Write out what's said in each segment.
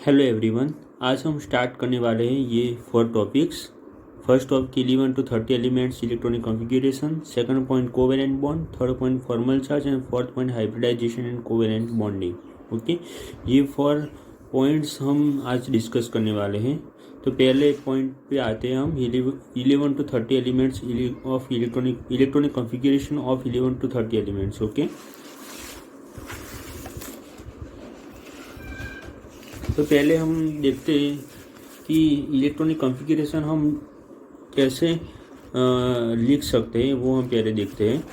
Hello everyone. आज हम start करने वाले हैं ये 4 topics. First topic 11 to 30 elements electronic configuration, second point covalent bond, third point formal charge and fourth point hybridisation and covalent bonding. Okay, ये 4 points हम आज डिस्कस करने वाले हैं। तो पहले पॉइंट पे आते हैं हम 11 to 30 elements of electronic configuration of 11 to 30 elements. Okay, तो पहले हम देखते हैं कि इलेक्ट्रॉनिक कॉन्फ़िगरेशन हम कैसे लिख सकते हैं, वो हम पहले देखते हैं।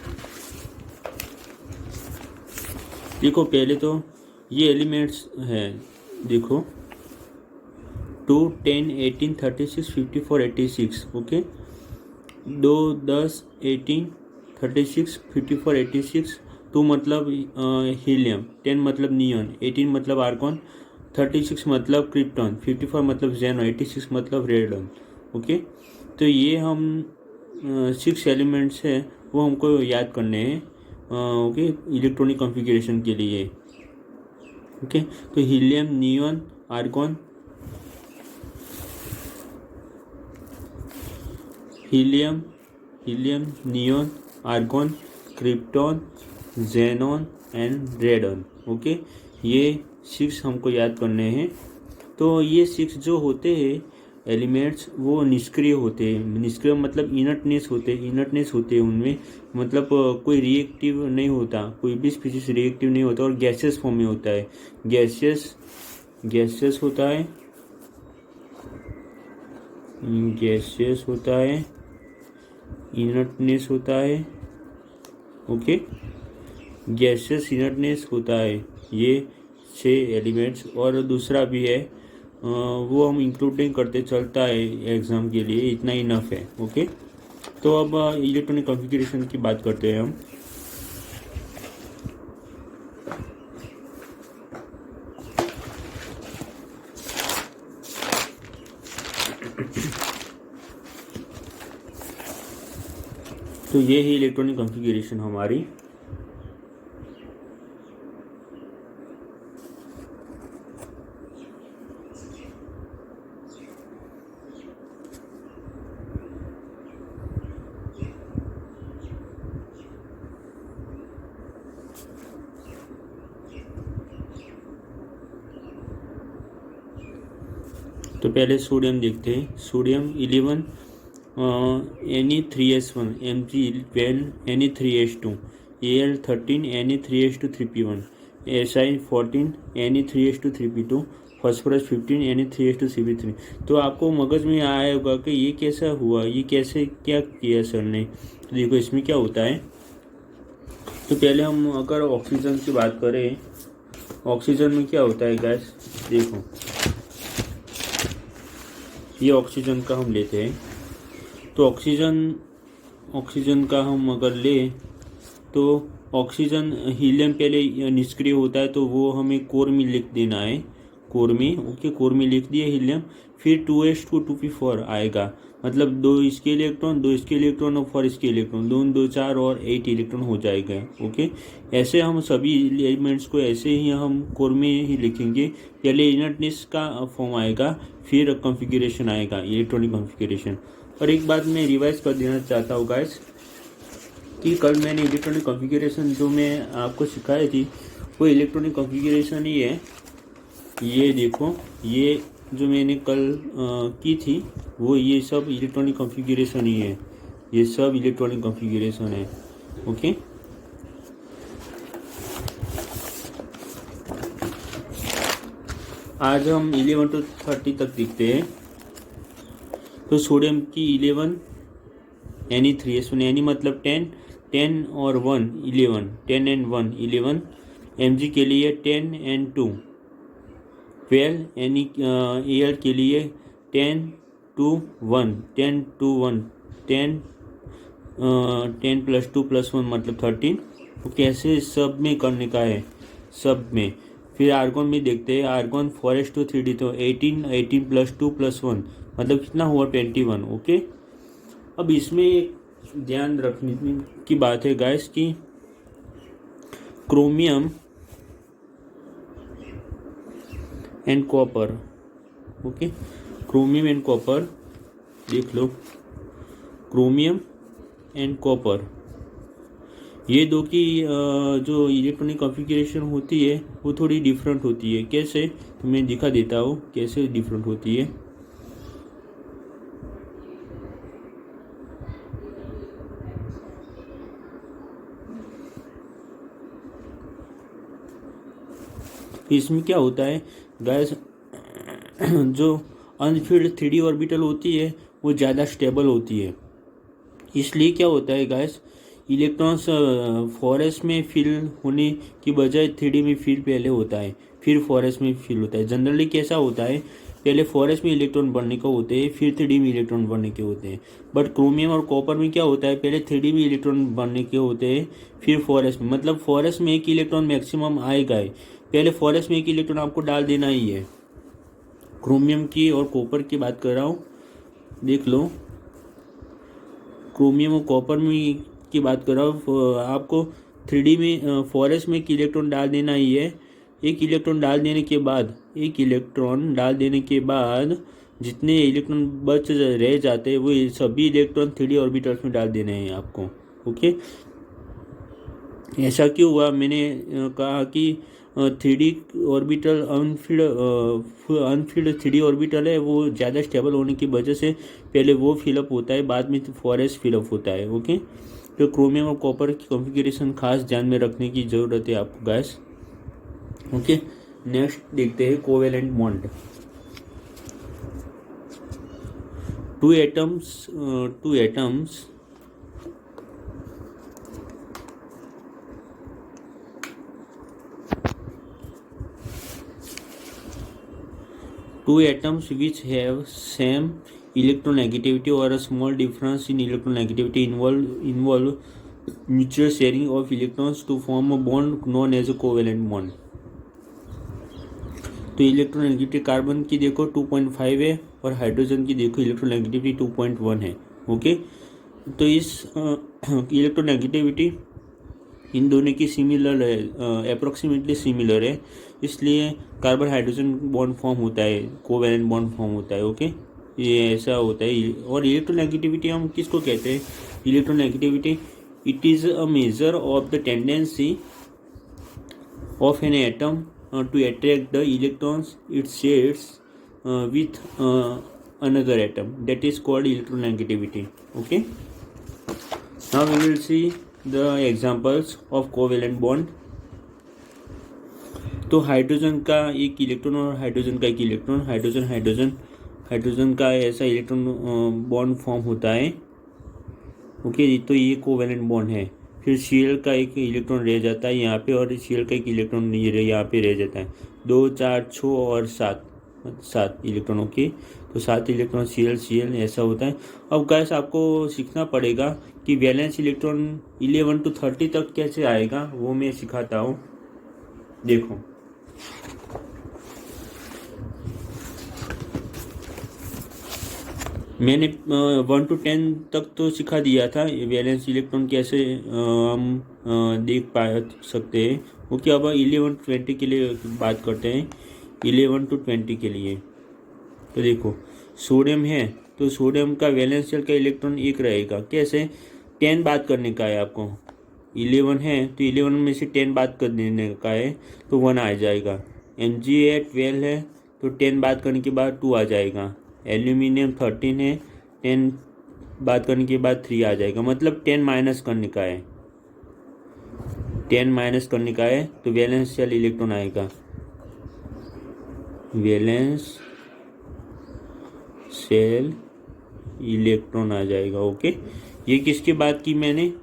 देखो, पहले तो ये एलिमेंट्स हैं, देखो 2, 10, 18, 36, 54, 86। ओके, 2, 10, 18, 36, 54, 86। 2 मतलब हीलियम, 10 मतलब नियॉन, 18 मतलब आर्गॉन, 36 मतलब क्रिप्टॉन, 54 मतलब जेनॉन, 86 मतलब रेडॉन। ओके, तो ये हम 6 एलिमेंट्स हैं, वो हमको याद करने हैं। ओके, इलेक्ट्रॉनिक कॉन्फ़िगरेशन के लिए। ओके, तो helium, neon, argon, helium, neon, argon, krypton, xenon and radon. Okay, ये 6 हमको याद करने हैं। तो ये 6 जो होते हैं एलिमेंट्स, वो निष्क्रिय होते हैं। निष्क्रिय मतलब इनर्टनेस होते हैं उनमें, मतलब कोई रिएक्टिव नहीं होता, कोई भी स्पीशीज रिएक्टिव नहीं होता, और गैसेस फॉर्म में होता है। गैसेस होता है, इनर्टनेस होता है। ओके, गैसेस इनर्टनेस होता है, ये 6 एलिमेंट्स। और दूसरा भी है, वो हम इंक्लूडिंग करते चलता है एग्ज़ाम के लिए, इतना इनफ है। ओके, तो अब इलेक्ट्रॉनिक कॉन्फ़िगरेशन की बात करते हैं हम। तो ये है इलेक्ट्रॉनिक कॉन्फ़िगरेशन हमारी। तो पहले सोडियम देखते हैं। Sodium 11 Ne3S1, Mg12 Ne3S2, Al13 Ne3S2 3p1, Si14 Ne3S2 3p2, phosphorus 15 Ne3S2 CP3। तो आपको मगज में आया होगा कि ये कैसा हुआ, ये कैसे क्या किया सर ने। तो देखो इसमें क्या होता है। तो पहले हम अगर ऑक्सीजन की बात करें, ऑक्सीजन में क्या होता है गैस, देखो ये ऑक्सीजन का हम लेते हैं। तो ऑक्सीजन का हम अगर ले, तो ऑक्सीजन, हीलियम पहले निष्क्रिय होता है, तो वो हमें कोर में लिख देना है, कोर में। ओके, कोर में लिख दिया हीलियम। फिर 2s2 2p4 आएगा, मतलब 2 इसके इलेक्ट्रॉन, 2 इसके इलेक्ट्रॉन और 4 इसके इलेक्ट्रॉन, 2 2 4 और 8 इलेक्ट्रॉन हो जाएगा। ओके, ऐसे हम सभी एलिमेंट्स को ऐसे ही हम कोर में ही लिखेंगे। पहले इनर्टनेस का फॉर्म आएगा, फिर कॉन्फ़िगरेशन आएगा, इलेक्ट्रॉनिक कॉन्फ़िगरेशन। और एक बात मैं रिवाइज कर देना चाहता हूँ गाइस, कि कल मैंने इलेक्ट्रॉनिक कॉन्फ़िगरेशन जो मैं आपको सिखाई थी, वो इलेक्ट्रॉनिक कॉन्फ़िगरेशन ही है। ये देखो, ये जो मैंने कल की थी, वो ये सब इलेक्ट्रॉनिक कॉन्फ़िगरेशन ही है, ये सब इलेक्ट्रॉनिक कॉन्फ़िगरेशन है। ओके, आज हम 11 to 30 तक देखते हैं। तो सोडियम की 11 Ne3S1, यानी मतलब 10 और 1 11, 10 and 1 11। Mg के लिए 10 and 2 12, यानी Al के लिए 10 to 1 10 to 1 10 10 + 2 + 1 मतलब 13। तो कैसे सब में करने का है, सब में। फिर आर्गॉन में देखते हैं, आर्गॉन 4s2 3d, तो 18 + 2 + 1 मतलब कितना हुआ 21। ओके, अब इसमें एक ध्यान रखने की बात है गाइस कि chromium and copper. Okay, chromium and copper, देख लो, क्रोमियम एंड कॉपर, ये दो की जो इलेक्ट्रॉनिक कॉन्फ़िगरेशन होती है वो थोड़ी डिफरेंट होती है। कैसे, तो मैं दिखा देता हूँ कैसे डिफरेंट होती है। इसमें क्या होता है गैस, जो अनफिल्ड 3D ऑर्बिटल होती है वो ज़्यादा स्टेबल होती है। इसलिए क्या होता है गैस, इलेक्ट्रॉन्स फॉरेस्ट में फिल होने की बजाय 3D में फिल पहले होता है, फिर फॉरेस्ट में फिल होता है। जनरली कैसा होता है, पहले फॉरेस्ट में इलेक्ट्रॉन बढ़ने का होते हैं, फिर 3D में इलेक्ट्रॉन बढ़ने के होते हैं। बट क्रोमियम और कॉपर में क्या होता है, पहले 3D में इलेक्ट्रॉन बढ़ने के होते हैं, फिर फॉरेस्ट में, मतलब फॉरेस्ट में एक इलेक्ट्रॉन मैक्सिमम आएगा ही, पहले फॉरेस्ट में एक इलेक्ट्रॉन आपको डाल देना ही है। क्रोमियम की और कॉपर की बात कर रहा हूँ, देख लो, क्रोमियम और कॉपर में की बात कर रहा हूँ, आपको 3D में फॉरेस्ट में एक इलेक्ट्रॉन डाल देना ही है। एक इलेक्ट्रॉन डाल देने के बाद जितने इलेक्ट्रॉन बच रह जाते हैं वो सभी इलेक्ट्रॉन 3D ऑर्बिटल्स में डाल देने हैं आपको। ओके, ऐसा क्यों हुआ, मैंने कहा कि 3D orbital Anfield 3D orbital है, वो ज़्यादा स्टेबल होने की वजह से पहले वो फिलअप होता है, बाद में फॉरेस्ट फिलअप होता है। ओके, तो क्रोमियम और कॉपर की कॉन्फ़िगरेशन खास ध्यान में रखने की ज़रूरत है आपको गैस। ओके, नेक्स्ट देखते हैं covalent bond. Two atoms two atoms which have same electronegativity or a small difference in electronegativity involve mutual sharing of electrons to form a bond known as a covalent bond। तो electronegativity carbon की देखो 2.5 है और hydrogen की देखो electronegativity 2.1 है। Okay, तो इस इलेक्ट्रोनेगेटिविटी इन दोनों की सिमिलर है, अप्रोक्सीमेटली सिमिलर है, इसलिए कार्बन हाइड्रोजन बॉन्ड फॉर्म होता है, कोवैलेंट बॉन्ड फॉर्म होता है। ओके, ये ऐसा होता है। और इलेक्ट्रोनेगेटिविटी हम किसको कहते हैं, electronegativity it is a measure of the tendency of an atom to attract the electrons it shares with another atom, that is called electronegativity। Okay, now we will see the examples of covalent bond। तो hydrogen का एक electron और hydrogen का एक electron, hydrogen का ऐसा electron bond form होता है। ओके, तो ये कोवेलेंट बॉन्ड है। फिर Cl का एक इलेक्ट्रॉन रह जाता है यहाँ पे, और Cl का एक इलेक्ट्रॉन यहाँ पे रह जाता है। 2, 4, 6 और 7 इलेक्ट्रॉन। ओके, तो 7 इलेक्ट्रॉन Cl ऐसा होता है। अब गैस आपको सीखना पड़ेगा कि वैलेंस इलेक्ट्रॉन 11 to 30 तक कैसे आएगा, वो मैं सिखाता हूँ। देखो, मैंने 1 to 10 तक तो सिखा दिया था वैलेंस इलेक्ट्रॉन कैसे हम देख पा सकते हैं। ओके, अब 11 to 20 के लिए बात करते हैं। 11 to 20 के लिए तो देखो, सोडियम है तो सोडियम का वैलेंस शेल का इलेक्ट्रॉन 1 रहेगा। कैसे, 10 बात करने का है आपको। 11 है तो 11 में से 10 बात कर देने का है तो 1 आ जाएगा। Mg है 12 है तो 10 बात करने के बाद 2 आ जाएगा। एल्यूमिनियम 13 है, 10 बात करने के बाद 3 आ जाएगा। मतलब 10 माइनस करने का है, 10 माइनस करने का है तो वैलेंस शेल इलेक्ट्रॉन आएगा, वैलेंस शेल इलेक्ट्रॉन आ जाएगा। ओके, ये किसकी बात की मैंने,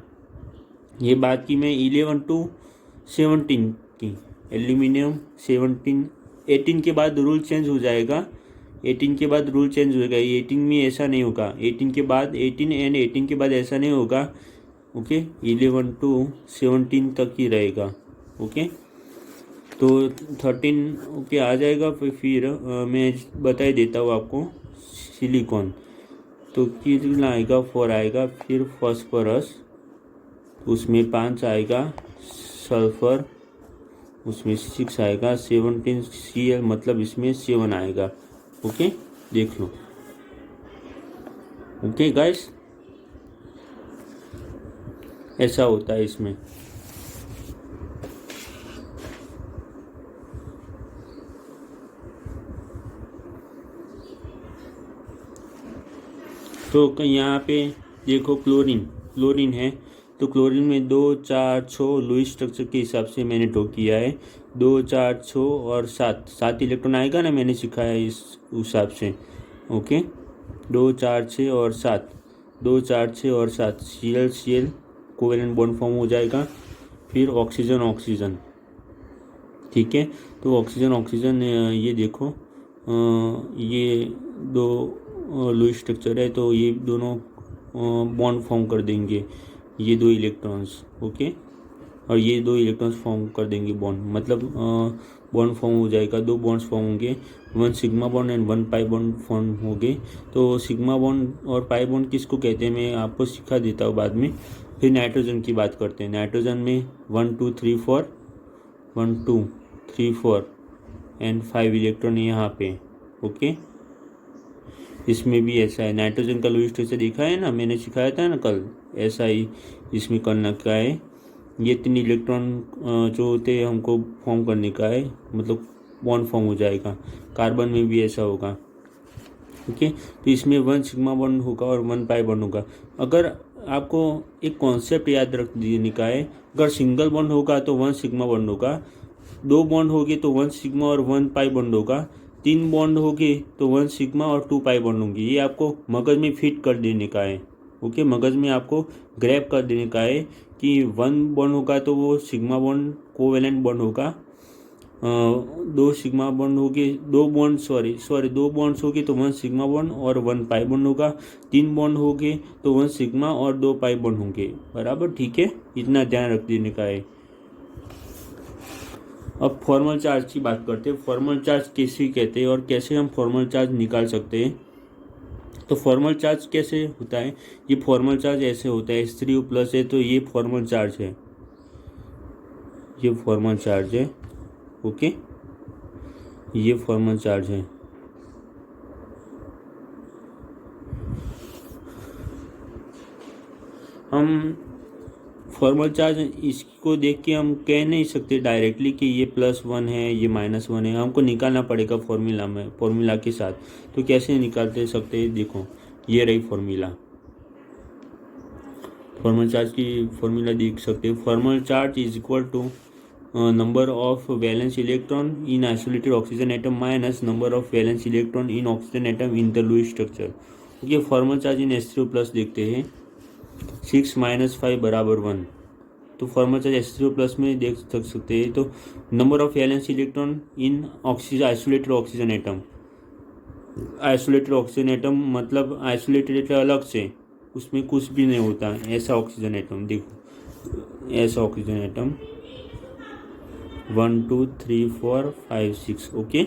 ये बात की मैं 11 to 17 की। एल्यूमिनियम 17, 18 के बाद रूल चेंज हो जाएगा। 18 के बाद रूल चेंज होगा। 18 में ऐसा नहीं होगा, 18 के बाद 18 के बाद ऐसा नहीं होगा। ओके, 11 to 17 तक ही रहेगा। ओके, तो 13 ओके आ जाएगा। फिर मैं बता ही देता हूँ आपको। सिलिकॉन तो कितना आएगा, 4 आएगा। फिर फॉस्फोरस उसमें 5 आएगा। सल्फर उसमें 6 आएगा, 17Cl मतलब इसमें 7 आएगा। ओके, देख लो। ओके गाइस, ऐसा होता है इसमें। तो यहाँ पे देखो क्लोरीन है, तो क्लोरीन में 2, 4, 6 लुईस स्ट्रक्चर के हिसाब से मैंने ड्रॉ किया है। 2, 4, 6 और 7 इलेक्ट्रॉन आएगा ना, मैंने सिखाया है इस हिसाब से। ओके, 2, 4, 6 और 7, 2, 4, 6 और 7 Cl कोवेलेंट बॉन्ड फॉर्म हो जाएगा। फिर ऑक्सीजन, ठीक है। तो ऑक्सीजन ये देखो, ये 2 लुईस स्ट्रक्चर है, तो ये दोनों बॉन्ड फॉर्म कर देंगे, ये 2 इलेक्ट्रॉन्स। ओके, और ये 2 इलेक्ट्रॉन्स फॉर्म कर देंगे बॉन्ड, मतलब बॉन्ड फॉर्म हो जाएगा, 2 बॉन्ड्स फॉर्म होंगे, 1 sigma bond and 1 pi bond form होंगे। तो सिग्मा बॉन्ड और पाई बॉन्ड किसको कहते हैं मैं आपको सिखा देता हूँ बाद में। फिर नाइट्रोजन की बात करते हैं। नाइट्रोजन में 1, 2, 3, 4 1, 2, 3, 4 एंड 5 इलेक्ट्रॉन यहाँ पे। ओके, इसमें भी ऐसा है। नाइट्रोजन का लुईस स्ट्रक्चर देखा है ना, मैंने सिखाया था ना कल, ऐसा ही इसमें करना का है। ये 3 इलेक्ट्रॉन जो होते हैं हमको फॉर्म करने का है, मतलब बॉन्ड फॉर्म हो जाएगा। कार्बन में भी ऐसा होगा। ओके, तो इसमें 1 सिग्मा बॉन्ड होगा और 1 पाई बॉन्ड होगा। अगर आपको एक कॉन्सेप्ट याद रख देने का है, अगर सिंगल बॉन्ड होगा तो 1 सिग्मा बॉन्ड होगा, 2 बॉन्ड होंगे तो 1 सिग्मा और 1 पाई बॉन्ड होगा, 3 बॉन्ड होंगे तो 1 सिग्मा और 2 पाई बॉन्ड होंगे। ये आपको मगज में फिट कर देने का है। ओके, मगज में आपको ग्रैब कर देने का है कि 1 बॉन्ड होगा तो वो सिग्मा बॉन्ड कोवेलेंट बॉन्ड होगा, 2 सिग्मा बॉन्ड होगी, 2 बॉन्ड्स होगी तो 1 सिग्मा बॉन्ड और 1 पाई बॉन्ड होगा, 3 बॉन्ड होंगे तो 1 सिग्मा और 2 पाई बॉन्ड होंगे, बराबर, ठीक है। इतना ध्यान रख देने का है। अब फॉर्मल चार्ज की बात करते हैं। फॉर्मल चार्ज किसे कहते हैं और कैसे हम फॉर्मल चार्ज निकाल सकते हैं। तो फॉर्मल चार्ज कैसे होता है, ये फॉर्मल चार्ज ऐसे होता है, H3O+ है तो ये फॉर्मल चार्ज है, ये फॉर्मल चार्ज है। ओके, ये फॉर्मल चार्ज है। हम फॉर्मल चार्ज इसको देख के हम कह नहीं सकते डायरेक्टली कि ये +1 है, ये -1 है, हमको निकालना पड़ेगा फॉर्मूला के साथ। तो कैसे निकालते सकते हैं, देखो ये रही फॉर्मूला, फॉर्मल चार्ज की फॉर्मूला देख सकते हैं। Formal charge is equal to number of valence electron in isolated oxygen atom minus number of valence electron in oxygen atom in the Lewis structure. ये फॉर्मल चार्ज इन H3O+ देखते हैं, 6 - 5 = 1। तो formal charge H3O+ में देख सकते हैं। तो number of valence electron in oxygen isolated oxygen atom, isolated oxygen atom मतलब आइसोलेटेड अलग से, उसमें कुछ भी नहीं होता, ऐसा ऑक्सीजन एटम देखो, ऐसा oxygen atom 1, 2, 3, 4, 5, 6। Okay,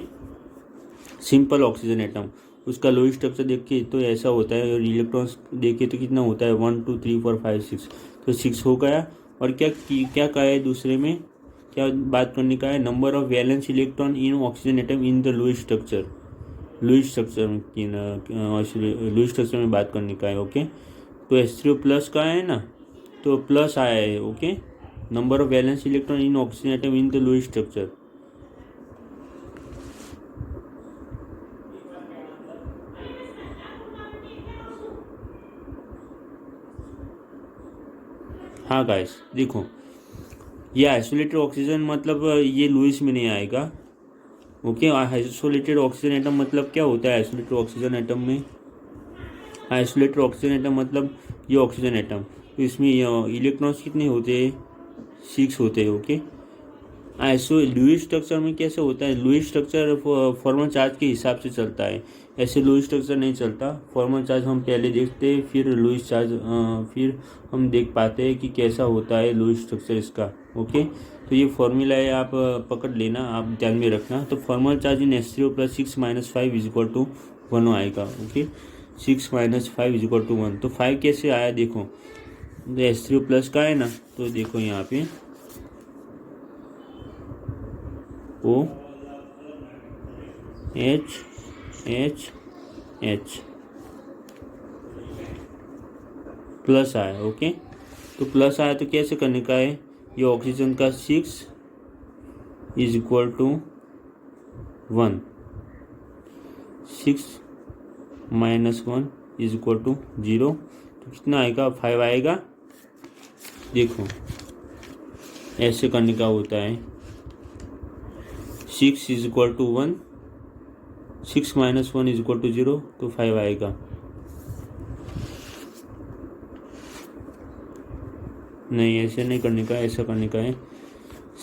simple oxygen atom, उसका लुईस स्ट्रक्चर देखिए तो ऐसा होता है, और इलेक्ट्रॉन्स देखिए तो कितना होता है 1, 2, 3, 4, 5, 6। तो 6 हो गया। और क्या कहा है दूसरे में, क्या बात करने का है, number of valence electron in oxygen atom in the Lewis structure, Lewis structure में बात करने का है। ओके, तो H3O+ का है ना, तो प्लस आया है। Okay, number of valence electron in oxygen atom in the Lewis structure. हाँ गाइस, देखो ये आइसोलेटेड ऑक्सीजन मतलब ये लुईस में नहीं आएगा। ओके, आइसोलेटेड ऑक्सीजन एटम मतलब क्या होता है, आइसोलेटेड ऑक्सीजन एटम में, आइसोलेटेड ऑक्सीजन एटम मतलब ये ऑक्सीजन एटम, तो इसमें इलेक्ट्रॉन्स कितने होते हैं, 6 होते हैं। ओके, लुईस स्ट्रक्चर में कैसे होता है, लुईस स्ट्रक्चर फॉर्मल चार्ज के हिसाब से चलता है, ऐसे लुईस स्ट्रक्चर नहीं चलता। फॉर्मल चार्ज हम पहले देखते हैं, फिर लुईस चार्ज, फिर हम देख पाते हैं कि कैसा होता है लुईस स्ट्रक्चर इसका। ओके, तो ये फॉर्मूला है, आप पकड़ लेना, आप ध्यान में रखना। तो फॉर्मल चार्ज इन H3O+ 6 - 5 = 1 आएगा। ओके, 6 - 5 = 1। तो 5 कैसे आया, देखो H3O+ का है ना, तो देखो यहाँ पे O H H H plus आया। ओके, तो प्लस आया तो कैसे करने का है, ये ऑक्सीजन का 6 is equal to 1, 6 minus 1 is equal to 0, तो कितना आएगा, 5 आएगा। देखो ऐसे करने का होता है, 6 is equal to 1, 6 minus 1 is equal to 0, तो 5 आएगा। नहीं, ऐसे नहीं करने का, ऐसा करने का है,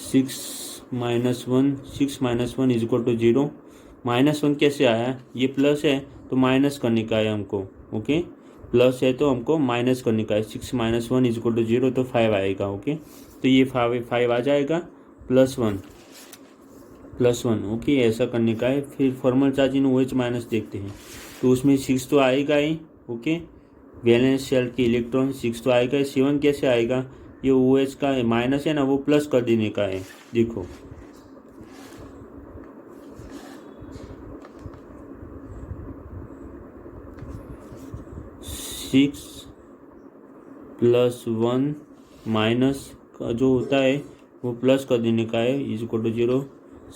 6 minus 1 is equal to 0। Minus 1 कैसे आया, ये प्लस है तो माइनस करने का है हमको। ओके, प्लस है तो हमको माइनस करने का है, 6 माइनस 1 इज इक्वल टू 0, तो 5 आएगा। ओके, तो ये 5 आ जाएगा, प्लस वन। ओके, ऐसा करने का है। फिर फॉर्मल चार्ज इन OH माइनस देखते हैं, तो उसमें 6 तो आएगा ही। ओके, वैलेंस शेल के इलेक्ट्रॉन 6 तो आएगा। 7 कैसे आएगा, ये OH का माइनस है ना, वो प्लस कर देने का है। देखो सिक्स प्लस 1 माइनस का जो होता है वो प्लस कर देने का है, इज इक्वल टू 0,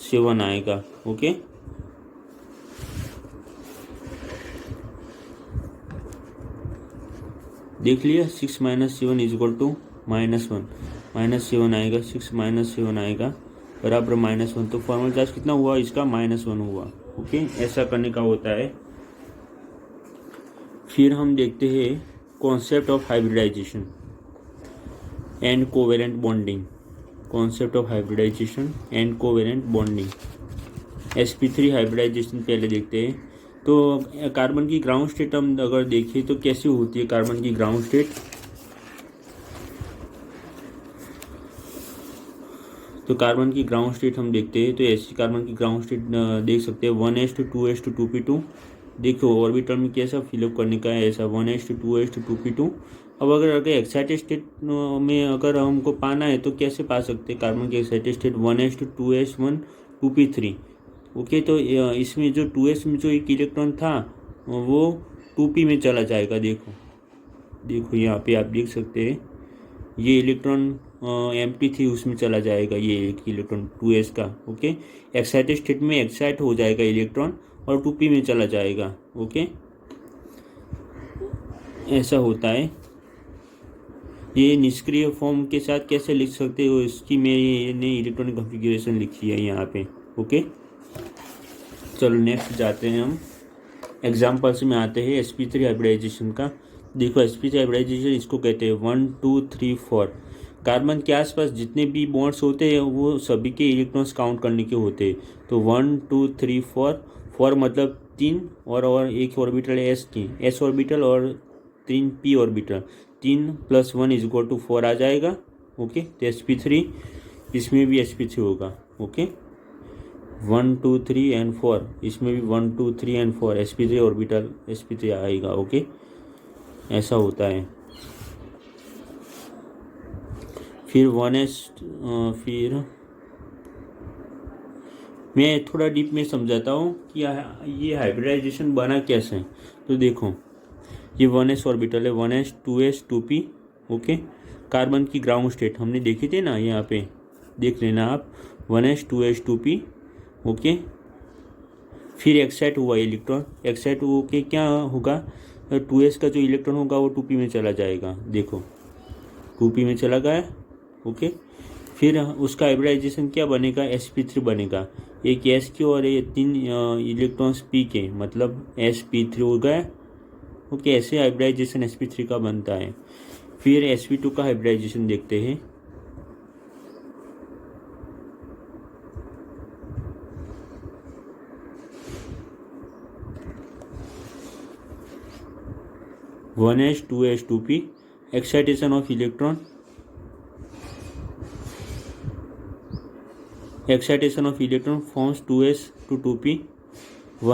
7 आएगा। ओके, देख लिया, 6 माइनस 7 इज इक्वल टू -1, -7 आएगा, 6 माइनस 7 आएगा बराबर -1, तो फॉर्मल चार्ज कितना हुआ इसका, -1 हुआ। ओके, ऐसा करने का होता है। फिर हम देखते हैं concept of hybridization and covalent bonding. Concept of hybridization and covalent bonding, sp3 hybridization पहले देखते हैं। तो कार्बन की ग्राउंड स्टेट हम अगर देखें तो कैसी होती है कार्बन की ग्राउंड स्टेट, तो कार्बन की ग्राउंड स्टेट हम देखते हैं, तो ऐसी कार्बन की ग्राउंड स्टेट देख सकते हैं, 1s2 देखो ऑर्बिटल में कैसा फिलअप करने का है, ऐसा 1s2 अब अगर एक्साइटेड स्टेट में अगर हमको पाना है तो कैसे पा सकते हैं कार्बन की excited state, 1s2 2p3। Okay, तो इसमें जो 2s में जो एक इलेक्ट्रॉन था वो 2p में चला जाएगा। देखो यहाँ पे आप देख सकते हैं, ये इलेक्ट्रॉन एम्प्टी थी उसमें चला जाएगा, ये एक इलेक्ट्रॉन 2s का। ओके, एक्साइटेड स्टेट में एक्साइट हो जाएगा इलेक्ट्रॉन और 2p में चला जाएगा। ओके, ऐसा होता है। ये निष्क्रिय फॉर्म के साथ कैसे लिख सकते हो, इसकी मैंने इलेक्ट्रॉनिक कॉन्फ़िगरेशन लिखी है यहाँ पे। ओके, चलो नेक्स्ट जाते हैं हम, एग्जाम्पल्स में आते हैं sp3 हाइब्रिडाइजेशन का। देखो sp3 हाइब्रिडाइजेशन इसको कहते हैं 1 2 3 4। कार्बन के आसपास जितने भी बॉन्ड्स होते हैं वो सभी के इलेक्ट्रॉन्स काउंट करने के होते हैं, तो 1 2 3 4 मतलब 3 और एक ऑर्बिटल है s की, s ऑर्बिटल और 3 p orbital, 3 + 1 is equal to 4 आ जाएगा। ओके, तो sp3 इसमें भी sp3 होगा। ओके, 1 2 3 एंड 4, इसमें भी 1 2 3 एंड 4 sp3 ऑर्बिटल sp3 आएगा। ओके, ऐसा होता है। फिर 1s, फिर मैं थोड़ा डीप में समझाता हूँ कि ये हाइब्रिडाइजेशन बना कैसे। तो देखो ये 1s ऑर्बिटल है, 1s 2s 2p। Okay, carbon की ग्राउंड स्टेट हमने देखी थी ना, यहाँ पे देख लेना आप, 1s 2s 2p। ओके, फिर एक्साइट हुआ इलेक्ट्रॉन, एक्साइट हो के क्या होगा, 2s का जो इलेक्ट्रॉन होगा वो 2p में चला जाएगा। देखो 2p में चला गया। ओके, फिर उसका हाइब्रिडाइजेशन क्या बनेगा, sp3 बनेगा, एक s के और ये 3 इलेक्ट्रॉन्स p के, मतलब sp3 हो गया। ओके, ऐसे हाइब्रिडाइजेशन sp3 का बनता है। फिर sp2 का हाइब्रिडाइजेशन देखते हैं। One H 2s 2p, excitation of electron, excitation of electron forms 2s to 2p।